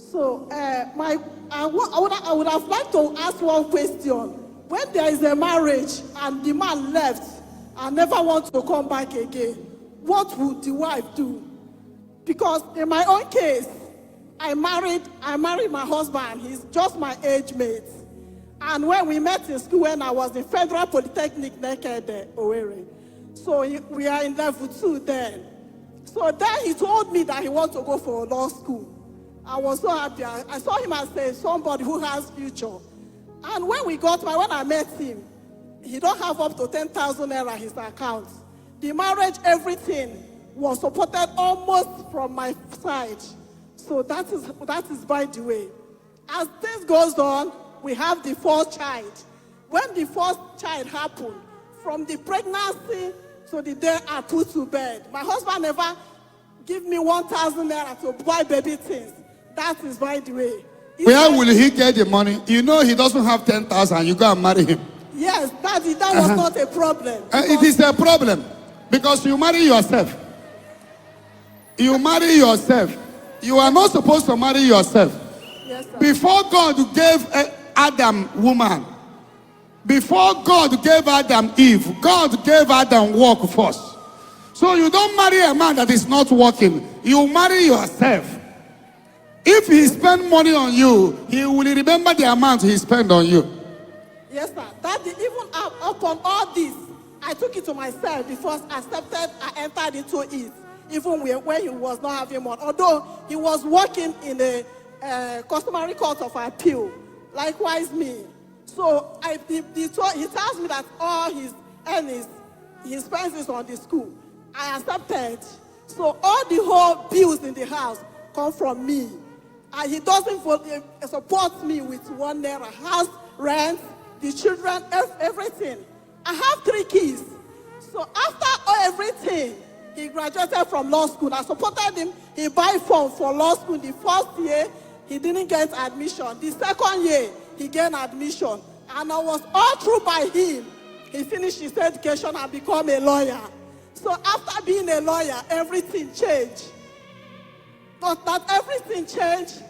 So, I would have liked to ask one question. When there is a marriage and the man left and never wants to come back again, what would the wife do? Because in my own case, I married my husband. He's just my age mate. And when we met in school, when I was in Federal Polytechnic, Nekede, Owerri. So we are in level 2 then. So then he told me that he wants to go for law school. I was so happy. I saw him as somebody who has future. And when I met him, he don't have up to 10,000 naira in his account. The marriage, everything was supported almost from my side. So that is by the way. As this goes on, we have the fourth child. When the fourth child happened, from the pregnancy to the day I put to bed, my husband never give me 1,000 naira to buy baby things. That is by the way. Where will he get the money? You know he doesn't have 10,000. You go and marry him. Yes, that was not a problem. It is a problem because you marry yourself. You marry yourself. You are not supposed to marry yourself. Yes, sir. Before God gave Adam woman, before God gave Adam Eve, God gave Adam work first. So you don't marry a man that is not working. You marry yourself. If he spend money on you, he will remember the amount he spent on you. Yes, sir. Even upon all this, I took it to myself before I entered into it. Even when he was not having money. Although he was working in a customary court of appeal. Likewise me. So he tells me that all his earnings, he spends it on the school. I accepted. So all the whole bills in the house come from me. And he doesn't support me with 1 naira. House, rent, the children, everything. I have 3 kids. So after everything, he graduated from law school. I supported him. He buy form for law school. The first year, he didn't get admission. The second year, he gained admission. And I was all through by him. He finished his education and become a lawyer. So after being a lawyer, everything changed. But that everything changed.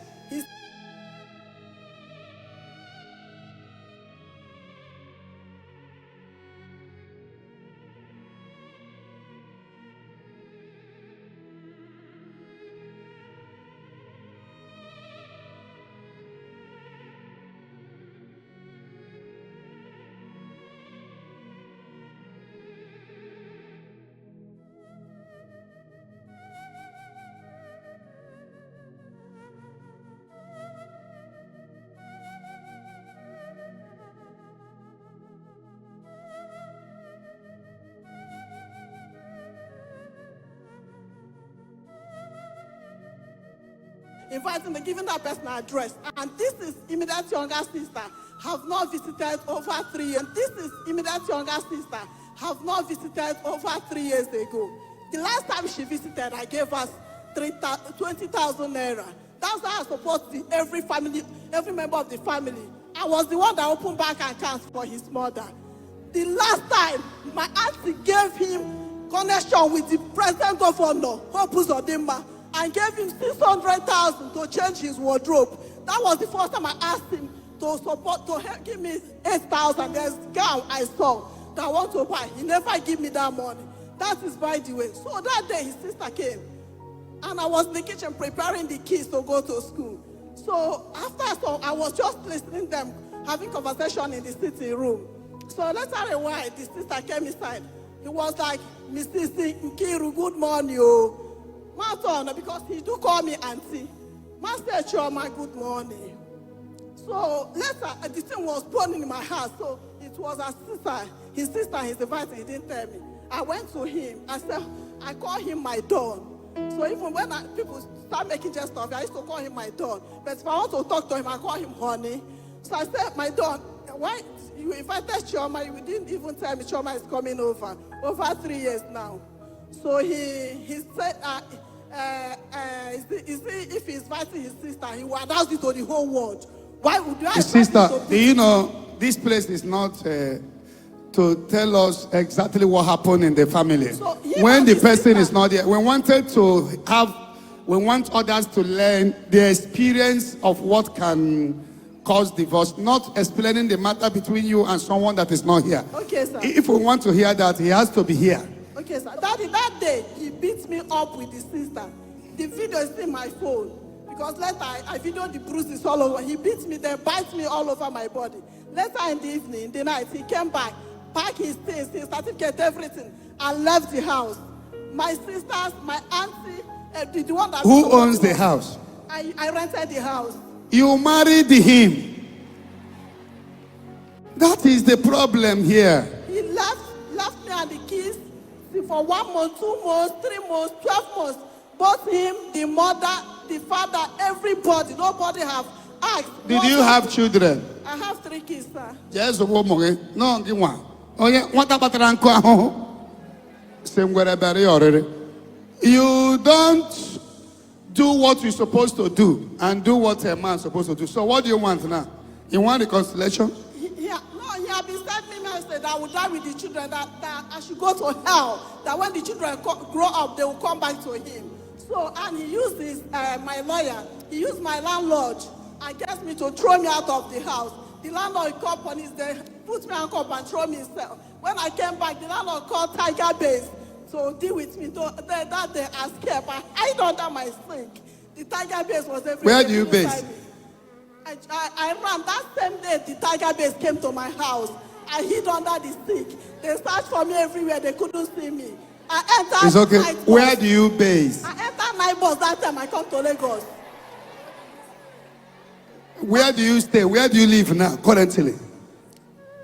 Inviting the giving that person address. And this is immediate younger sister, have not visited over 3 years. This is immediate younger sister, have not visited over 3 years ago. The last time she visited, I gave us 20,000 naira. That's how I support every member of the family. I was the one that opened bank accounts for his mother. The last time, my auntie gave him connection with the present governor, Hope Uzodimma, and gave him 600,000 to change his wardrobe. That was the first time I asked him to give me 8,000. There's a gown I saw that I want to buy. He never gave me that money. That is by the way. So that day his sister came, and I was in the kitchen preparing the kids to go to school. So I was just listening to them having conversation in the sitting room. So later a while, the sister came inside. He was like, Mrs. Nkiru, good morning, oh. Because he do call me auntie. Master Chioma, good morning. So later, the thing was burning in my house. So it was his sister, his invited, he didn't tell me. I went to him. I call him my Don. So even when people start making just stuff, I used to call him my Don. But if I want to talk to him, I call him honey. So I said, my Don, why you invited Chioma? You didn't even tell me Chioma is coming over 3 years now. So he said, if he's inviting his sister, he will announce it to the whole world. Why would you? His sister, you know, this place is not to tell us exactly what happened in the family. So when the person is not here, we wanted to have we want others to learn the experience of what can cause divorce, not explaining the matter between you and someone that is not here. Okay, sir. If we want to hear that, he has to be here. Okay, sir. Daddy, that day, he beat me up with his sister. The video is in my phone. Because later, I videoed the bruises all over. He beat me, then bites me all over my body. Later in the evening, in the night, he came back, packed his things, his certificate, everything, and left the house. My sisters, my auntie, the one that... Who owns the house? I rented the house. You married him. That is the problem here. He left me and the kids for 1 month, 2 months, 3 months, 12 months. Both him, the mother, the father, everybody. Nobody have asked. Did you have children? I have 3 kids, sir. Yes, no, give one. Oh yeah, what about Ranko? You don't do what you're supposed to do and do what a man's supposed to do. So what do you want now? You want reconciliation? He had been sending me message that I would die with the children, that I should go to hell, that when the children grow up, they will come back to him. So, and he used my lawyer, he used my landlord against me to throw me out of the house. The landlord called police, they put me on cop and throw me himself. When I came back, the landlord called Tiger Base to deal with me. That day I escaped. I hid under my sink. The Tiger Base was everywhere. Where do you base? I ran. That same day, the Tiger Base came to my house. I hid under the sink. They searched for me everywhere. They couldn't see me. I entered. It's okay. Where do you base? I entered my bus that time. I come to Lagos. Where do you stay? Where do you live now, currently?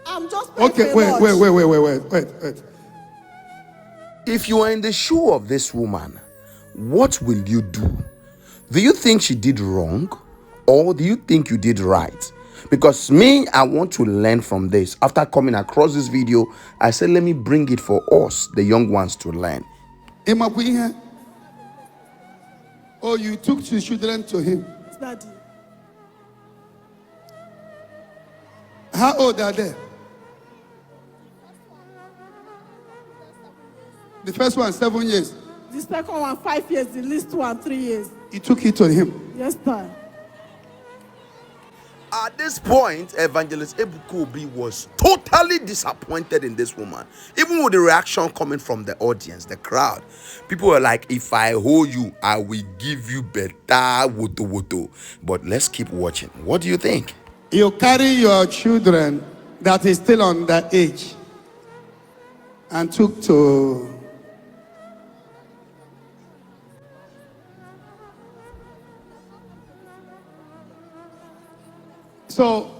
I'm just okay. Wait. If you are in the shoe of this woman, what will you do? Do you think she did wrong, or do you think you did right? Because me, I want to learn from this. After coming across this video, I said, let me bring it for us, the young ones, to learn. Oh, you took the children to him. Daddy. How old are they? The first one, 7 years. The second one, 5 years. The least one, 3 years. You took it to him. Yes, sir. At this point, Evangelist Ebuka was totally disappointed in this woman. Even with the reaction coming from the audience, the crowd. People were like, if I hold you, I will give you better woto. But let's keep watching. What do you think? You carry your children that is still on that age and took to... So,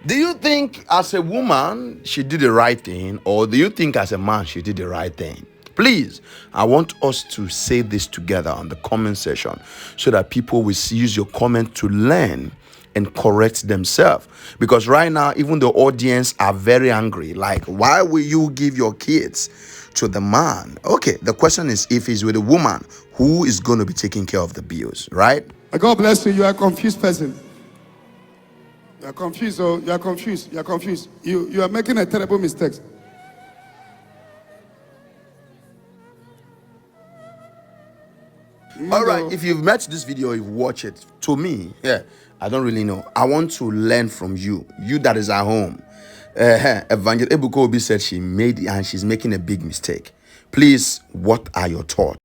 do you think as a woman she did the right thing, or do you think as a man she did the right thing? Please, I want us to say this together on the comment section so that people will use your comment to learn and correct themselves. Because right now, even the audience are very angry. Like, why will you give your kids to the man? Okay, the question is, if he's with a woman, who is going to be taking care of the bills, right? God bless you. You are a confused person. You are confused. Oh, you are confused. You are confused. You are making a terrible mistake. All right, if you've watched this video, you've watched it. To me, I don't really know. I want to learn from you that is at home. Evangelist Ebuka said she made it and she's making a big mistake. Please, what are your thoughts?